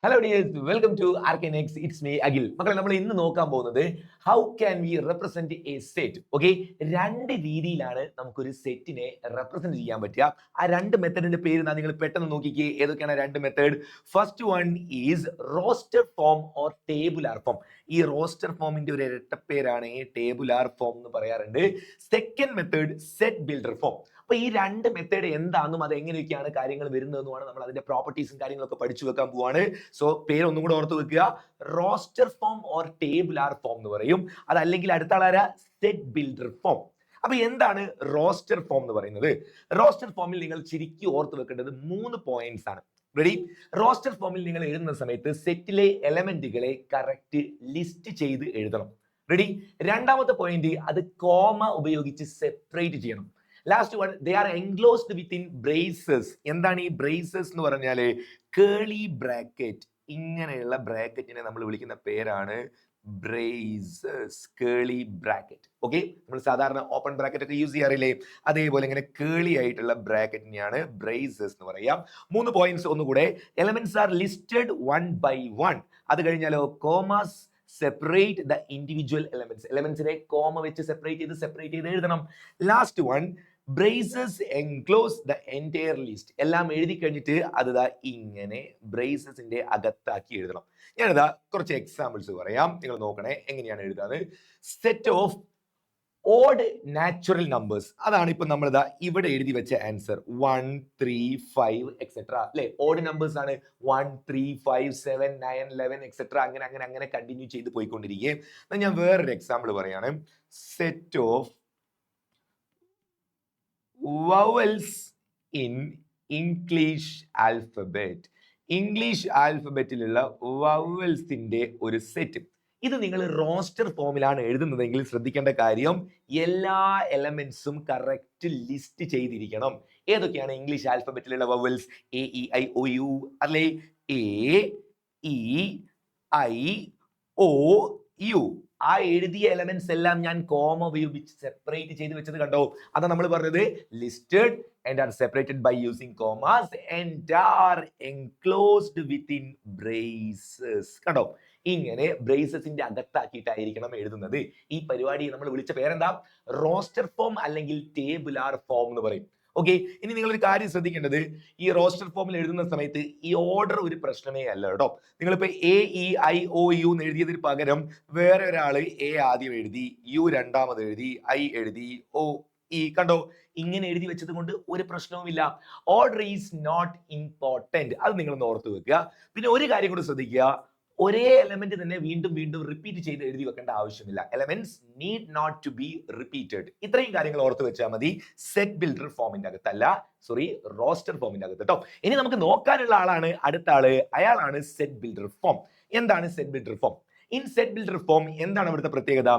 Hello dears, welcome to Arcanex. It's me Akhil. മക്കളെ, നമ്മൾ ഇന്ന് നോക്കാൻ പോകുന്നത് how can we represent a set. Okay, രണ്ട് രീതിയിലാണ് നമുക്കൊരു സെറ്റിനെ റെപ്രസെന്റ് ചെയ്യാൻ പറ്റുക. ആ രണ്ട് മെത്തഡിന്റെ പേര് നിങ്ങൾ പെട്ടെന്ന് നോക്കിക്കേ. ഏതൊക്കെയാണ് രണ്ട് method? First one is roster form or tabular form. ഈ റോസ്റ്റർ ഫോമിന്റെ ഒരു ഇരട്ടപ്പേരാണ് ടേബുലാർ ഫോം എന്ന് പറയാറുണ്ട്. Second method set builder form. അപ്പൊ ഈ രണ്ട് മെത്തേഡ് എന്താണെന്നും അത് എങ്ങനെയൊക്കെയാണ് കാര്യങ്ങൾ വരുന്നതെന്നുമാണ് നമ്മൾ അതിന്റെ പ്രോപ്പർട്ടീസും കാര്യങ്ങളൊക്കെ പഠിച്ചു വെക്കാൻ പോവാണ്. സോ പേര് ഒന്നും കൂടെ ഓർത്ത് വെക്കുക. Roster form or tabular form എന്ന് പറയും. അതല്ലെങ്കിൽ അടുത്ത ആളാരാ? Set builder form. അപ്പൊ എന്താണ് റോസ്റ്റർ ഫോം എന്ന് പറയുന്നത്? റോസ്റ്റർ ഫോമിൽ നിങ്ങൾ ശരിക്കും ഓർത്ത് വെക്കേണ്ടത് 3 പോയിന്റ്സ് ആണ്. റെഡി? റോസ്റ്റർ ഫോമിൽ നിങ്ങൾ എഴുതുന്ന സമയത്ത് സെറ്റിലെ എലമെന്റുകളെ കറക്റ്റ് ലിസ്റ്റ് ചെയ്ത് എഴുതണം. റെഡി? രണ്ടാമത്തെ പോയിന്റ്, അത് കോമ ഉപയോഗിച്ച് സെപ്പറേറ്റ് ചെയ്യണം. Last one, they are enclosed within braces. എന്താണ് ഈ ബ്രേസസ് എന്ന് പറഞ്ഞാല്? കേളി ബ്രാക്കറ്റ്. ഇങ്ങനെയുള്ള ബ്രാക്കറ്റിനെ നമ്മൾ വിളിക്കുന്ന പേരാണ് ബ്രേസസ്, കേളി ബ്രാക്കറ്റ്. ഓക്കെ, നമ്മൾ സാധാരണ ഓപ്പൺ ബ്രാക്കറ്റ് ഒക്കെ യൂസ് ചെയ്യാറില്ലേ? അതേപോലെ ഇങ്ങനെ കേളി ആയിട്ടുള്ള ബ്രാക്കറ്റിനെയാണ് ബ്രേസസ് എന്ന് പറയാം. 3 പോയിന്റ്സ് ഒന്നുകൂടെ. Elements are listed 1 by 1. അത് കഴിഞ്ഞാലോ commas separate the individual elements. എലമെന്റ്സിനെ കോമ വെച്ച് സെപ്പറേറ്റ് ചെയ്ത് എഴുതണം. Last one, braces enclose the entire list. എല്ലാം എഴുതി കഴിഞ്ഞിട്ട് അത് ഇങ്ങനെ ബ്രേസസിന്റെ അകത്താക്കി എഴുതണം. ഞാനിതാ കുറച്ച് എക്സാമ്പിൾസ് പറയാം, നിങ്ങൾ നോക്കണേ എങ്ങനെയാണ് എഴുതാറ്. Set of odd natural numbers, അതാണ് ഇപ്പൊ നമ്മൾ ഇവിടെ എഴുതി വെച്ച ആൻസർ. 1 3 5 എക്സെട്ര അല്ലെ? ഓഡ് നമ്പേഴ്സ് ആണ്. 1 3 5 7 9 11 എക്സെട്ര. അങ്ങനെ അങ്ങനെ അങ്ങനെ കണ്ടിന്യൂ ചെയ്ത് പോയിക്കൊണ്ടിരിക്കുകയും. ഞാൻ വേറൊരു എക്സാമ്പിൾ പറയാണ്. Set of vowels in English alphabet. English ആൽഫബറ്റിലുള്ള വവൽസിന്റെ ഒരു സെറ്റ്. ഇത് നിങ്ങൾ റോസ്റ്റർ ഫോമിലാണ് എഴുതുന്നതെങ്കിൽ ശ്രദ്ധിക്കേണ്ട കാര്യം, എല്ലാ എലമെന്റ്സും കറക്റ്റ് ലിസ്റ്റ് ചെയ്തിരിക്കണം. ഏതൊക്കെയാണ് ഇംഗ്ലീഷ് ആൽഫബറ്റിലുള്ള vowels? A E I O U അല്ലേ? A E I O U. ആ എഴുതിയ എലമെന്റ്സ് എല്ലാം ഞാൻ കോമ ഉപയോഗിച്ച് സെപ്പറേറ്റ് ചെയ്ത് വെച്ചത് കണ്ടോ? അതാ നമ്മൾ പറഞ്ഞത് listed and are separated by using commas and are enclosed within braces. കണ്ടോ? ഇങ്ങനെ ബ്രേസസിന്റെ അകത്താക്കിയിട്ടായിരിക്കണം എഴുതുന്നത്. ഈ പരിപാടി നമ്മൾ വിളിച്ച പേരെന്താ? റോസ്റ്റർ ഫോം അല്ലെങ്കിൽ ടേബുലാർ ഫോം എന്ന് പറയും. ഓക്കെ, ഇനി നിങ്ങൾ ഒരു കാര്യം ശ്രദ്ധിക്കേണ്ടത്, ഈ റോസ്റ്റർ ഫോമിൽ എഴുതുന്ന സമയത്ത് ഈ ഓർഡർ ഒരു പ്രശ്നമേ അല്ല കേട്ടോ. നിങ്ങളിപ്പോ A E I O U എന്ന് എഴുതിയതിന് പകരം വേറെ ഒരാള് എ ആദ്യം എഴുതി, യു രണ്ടാമത് എഴുതി, ഐ എഴുതി, ഒ ഈ കണ്ടോ? ഇങ്ങനെ എഴുതി വെച്ചത് കൊണ്ട് ഒരു പ്രശ്നവുമില്ല. Order is not important. അത് നിങ്ങൾ ഓർത്ത് വെക്കുക. പിന്നെ ഒരു കാര്യം കൂടി ശ്രദ്ധിക്കുക, ഒരേ എലമെന്റ് തന്നെ വീണ്ടും വീണ്ടും റിപ്പീറ്റ് ചെയ്ത് എഴുതി വെക്കേണ്ട ആവശ്യമില്ല. Elements need not to be repeated. ഇത്രയും കാര്യങ്ങൾ ഓർത്ത് വെച്ചാൽ മതി. സെറ്റ് ബിൽഡർ ഫോമിന്റെ അകത്തല്ല, സോറി, റോസ്റ്റർ ഫോമിന്റെ അകത്ത് കേട്ടോ. ഇനി നമുക്ക് നോക്കാനുള്ള ആളാണ് അടുത്ത ആള്. അയാളാണ് സെറ്റ് ബിൽഡർ ഫോം. എന്താണ് set builder form? In set builder form എന്താണ് ഇവിടുത്തെ പ്രത്യേകത?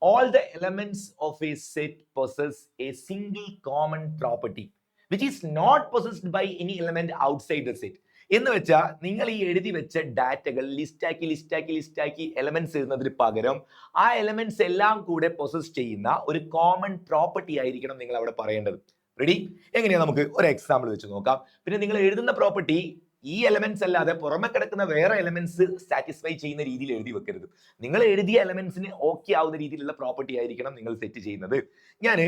All the elements of a set possess a single common property which is not possessed by any element outside the set. എന്ന് വെച്ചാൽ നിങ്ങൾ ഈ എഴുതി വെച്ച ഡാറ്റകൾ ലിസ്റ്റാക്കി എലമെന്റ്സ് എഴുതുന്നതിന് പകരം ആ എലമെന്റ്സ് എല്ലാം കൂടെ പൊസസ് ചെയ്യുന്ന ഒരു കോമൺ പ്രോപ്പർട്ടി ആയിരിക്കണം നിങ്ങൾ അവിടെ പറയേണ്ടത്. റെഡി? എങ്ങനെയാ? നമുക്ക് ഒരു എക്സാമ്പിൾ വെച്ച് നോക്കാം. പിന്നെ നിങ്ങൾ എഴുതുന്ന പ്രോപ്പർട്ടി ഈ എലമെന്റ്സ് അല്ലാതെ പുറമെ കിടക്കുന്ന വേറെ എലമെന്റ്സ് സാറ്റിസ്ഫൈ ചെയ്യുന്ന രീതിയിൽ എഴുതി വെക്കരുത്. നിങ്ങൾ എഴുതിയ എലമെന്റ്സിന് ഓക്കെ ആവുന്ന രീതിയിലുള്ള പ്രോപ്പർട്ടി ആയിരിക്കണം നിങ്ങൾ സെറ്റ് ചെയ്യുന്നത്. ഞാൻ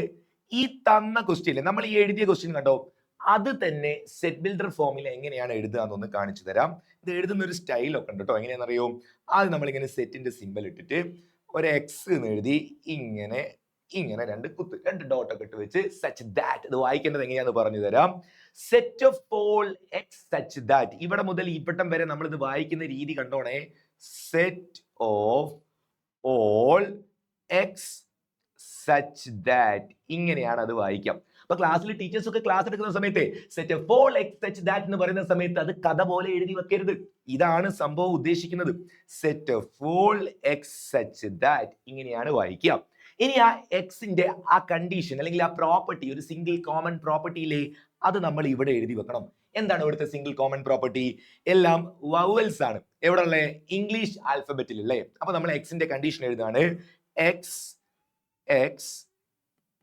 ഈ തന്ന ക്വസ്റ്റ്യൻ, നമ്മൾ ഈ എഴുതിയ ക്വസ്റ്റ്യൻ കണ്ടോ, അത് തന്നെ സെറ്റ് ബിൽഡർ ഫോമിൽ എങ്ങനെയാണ് എഴുതുക എന്നൊന്ന് കാണിച്ചു തരാം. ഇത് എഴുതുന്ന ഒരു സ്റ്റൈലൊക്കെ ഉണ്ട് കേട്ടോ. എങ്ങനെയാണെന്നറിയോ? ആദ്യം നമ്മളിങ്ങനെ സെറ്റിന്റെ സിമ്പിൾ ഇട്ടിട്ട് ഒരു എക്സ് എന്ന് എഴുതി ഇങ്ങനെ ഇങ്ങനെ രണ്ട് ഡോട്ടൊക്കെ ഇട്ട് വെച്ച് സച്ച് ദാറ്റ്. ഇത് വായിക്കേണ്ടത് എങ്ങനെയാന്ന് പറഞ്ഞു തരാം. Set of all x such that. ഇവിടെ മുതൽ ഇവിടം വരെ നമ്മൾ ഇത് വായിക്കുന്ന രീതി കണ്ടോണേ. Set of all x such that. ഇങ്ങനെയാണ് അത് വായിക്കാം. അപ്പൊ ക്ലാസ്സിൽ ടീച്ചേഴ്സ് ഒക്കെ ക്ലാസ് എടുക്കുന്ന സമയത്ത് set of all x such that എന്ന് പറയുന്ന സമയത്ത് അത് കഥ പോലെ എഴുതി വെക്കരുത്. ഇതാണ് സംഭവം ഉദ്ദേശിക്കുന്നത്. Set of all x such that ഇങ്ങനെയാണ് വായിക്കുക. ഇനി ആ എക്സിന്റെ ആ കണ്ടീഷൻ അല്ലെങ്കിൽ ആ പ്രോപ്പർട്ടി, ഒരു സിംഗിൾ കോമൺ പ്രോപ്പർട്ടിയിലെ, അത് നമ്മൾ ഇവിടെ എഴുതി വെക്കണം. എന്താണ് ഇവിടുത്തെ സിംഗിൾ കോമൺ പ്രോപ്പർട്ടി? എല്ലാം വവൽസ് ആണ്. എവിടെ ഉള്ളേ? ഇംഗ്ലീഷ് ആൽഫബറ്റിൽ അല്ലേ? അപ്പൊ നമ്മൾ എക്സിന്റെ കണ്ടീഷൻ എഴുതാണ്. X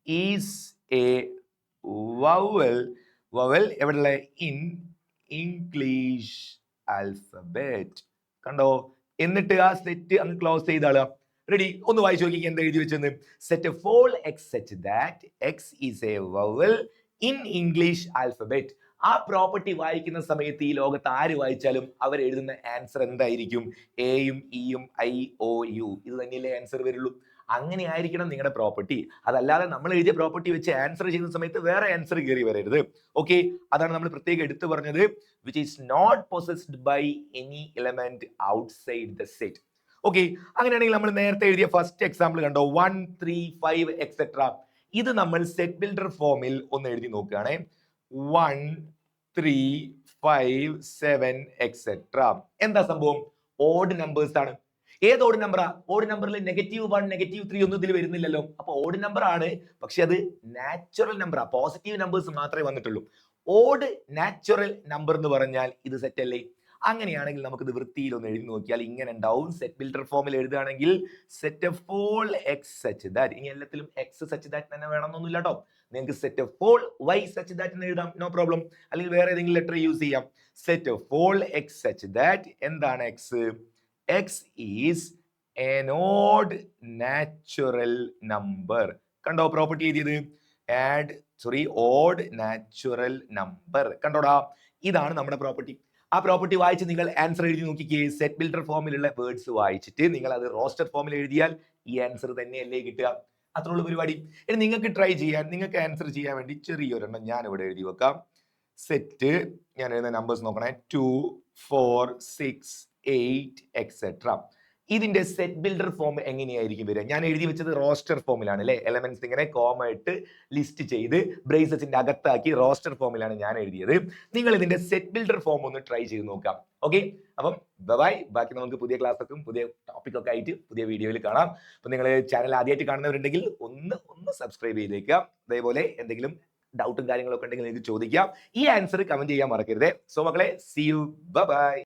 is a vowel. Vowel എവിടെ ഉള്ളേ? In English alphabet. കണ്ടോ? എന്നിട്ട് ആ സെറ്റ് അങ്ങ് ക്ലോസ് ചെയ്താളാ. റെഡി? ഒന്ന് വായിച്ചു നോക്കി എന്താ എഴുതി വെച്ചെന്ന്. Set of all x such that x is a vowel in English alphabet. ആ പ്രോപ്പർട്ടി വായിക്കുന്ന സമയത്ത് ഈ ലോകത്ത് ആര് വായിച്ചാലും അവർ എഴുതുന്ന ആൻസർ എന്തായിരിക്കും? എയും ഇയും ഐ ഒ യു. ഇത് തന്നെയല്ലേ ആൻസർ വരുള്ളൂ. അങ്ങനെ ആയിരിക്കണം നിങ്ങളുടെ പ്രോപ്പർട്ടി. അതല്ലാതെ നമ്മൾ എഴുതിയ പ്രോപ്പർട്ടി വെച്ച് ആൻസർ ചെയ്യുന്ന സമയത്ത് വേറെ ആൻസർ കയറി വരരുത്. ഓക്കെ, അതാണ് നമ്മൾ പ്രത്യേകം എടുത്തു പറഞ്ഞത്. Which is not possessed by any element outside the set. Okay, അങ്ങനെയാണെങ്കിൽ നമ്മൾ നേരത്തെ എഴുതിയ ഫസ്റ്റ് എക്സാമ്പിൾ കണ്ടോ, 1 3 5 എക്സെട്ര. ഇത് നമ്മൾ സെറ്റ് ബിൽഡർ ഫോമിൽ ഒന്ന് എഴുതി നോക്കുകയാണെ. 1 3 5 7 എക്സെട്ര. എന്താ സംഭവം? ഓഡ് നമ്പേഴ്സ് ആണ്. ഏത് ഓഡ് നമ്പറാ? ഓഡ് നമ്പറിൽ -1 -3 ഒന്നും ഇതിൽ വരുന്നില്ലല്ലോ. അപ്പൊ ഓഡ് നമ്പർ ആണ്, പക്ഷെ അത് നാച്ചുറൽ നമ്പറാ. പോസിറ്റീവ് നമ്പേഴ്സ് മാത്രമേ വന്നിട്ടുള്ളൂ. ഓഡ് നാച്ചുറൽ നമ്പർ എന്ന് പറഞ്ഞാൽ ഇത് സെറ്റ് അല്ലേ? അങ്ങനെയാണെങ്കിൽ നമുക്ക് ഇത് വൃത്തിയിൽ ഒന്ന് എഴുതി നോക്കിയാൽ ഇങ്ങനെ ഉണ്ടാവും. സെറ്റ് ബിൽഡർ ഫോമിൽ എഴുതുകയാണെങ്കിൽ set of all x such that. ഇനി എല്ലാത്തിലും എക്സ് സച്ച് ദാറ്റ് തന്നെ വേണമെന്നൊന്നുമില്ല കേട്ടോ. നിങ്ങൾക്ക് set of all y such that എന്ന് എഴുതാം, നോ പ്രോബ്ലം. അല്ലെങ്കിൽ വേറെ ഏതെങ്കിലും ലെറ്റർ യൂസ് ചെയ്യാം. Set of all x such that. എന്താണ് x? X is an odd natural number. കണ്ടോ പ്രോപ്പർട്ടി എഴുതിയത്? Odd natural number. കണ്ടോടാ, ഇതാണ് നമ്മുടെ പ്രോപ്പർട്ടി. ആ പ്രോപ്പർട്ടി വായിച്ച് നിങ്ങൾ ആൻസർ എഴുതി നോക്കിക്കേ. സെറ്റ് ബിൽഡർ ഫോമിലുള്ള വേർഡ്സ് വായിച്ചിട്ട് നിങ്ങൾ അത് റോസ്റ്റർ ഫോമിൽ എഴുതിയാൽ ഈ ആൻസർ തന്നെയല്ലേ കിട്ടുക. അത്രയുള്ള പരിപാടി. ഇനി നിങ്ങൾക്ക് ട്രൈ ചെയ്യാൻ, നിങ്ങൾക്ക് ആൻസർ ചെയ്യാൻ വേണ്ടി ചെറിയൊരെണ്ണം ഞാൻ ഇവിടെ എഴുതി വെക്കാം. സെറ്റ്, ഞാൻ എഴുതുന്ന നമ്പേഴ്സ് നോക്കണേ. 2 4 6 8 എക്സെട്ര. ഇതിന്റെ സെറ്റ് ബിൽഡർ ഫോം എങ്ങനെയായിരിക്കും വരിക? ഞാൻ എഴുതി വെച്ചത് റോസ്റ്റർ ഫോമിലാണ് അല്ലെ. എലമെന്റ്സ് ഇങ്ങനെ കോമ ഇട്ട് ലിസ്റ്റ് ചെയ്ത് ബ്രേസസിന്റെ അകത്താക്കി റോസ്റ്റർ ഫോമിലാണ് ഞാൻ എഴുതിയത്. നിങ്ങൾ ഇതിന്റെ സെറ്റ് ബിൽഡർ ഫോം ഒന്ന് ട്രൈ ചെയ്ത് നോക്കാം. ഓക്കെ, അപ്പം ബൈ. ബാക്കി നമുക്ക് പുതിയ ക്ലാസ്സൊക്കെ പുതിയ ടോപ്പിക്കൊക്കെ ആയിട്ട് പുതിയ വീഡിയോയിൽ കാണാം. അപ്പൊ നിങ്ങൾ ചാനൽ ആദ്യമായിട്ട് കാണുന്നവരുണ്ടെങ്കിൽ ഒന്ന് സബ്സ്ക്രൈബ് ചെയ്തേക്കാം. അതേപോലെ എന്തെങ്കിലും ഡൗട്ടും കാര്യങ്ങളൊക്കെ ഉണ്ടെങ്കിൽ നിങ്ങൾക്ക് ചോദിക്കാം. ഈ ആൻസർ കമന്റ് ചെയ്യാൻ മറക്കരുത്. സോ മക്കളെ, സീ യു, ബൈ.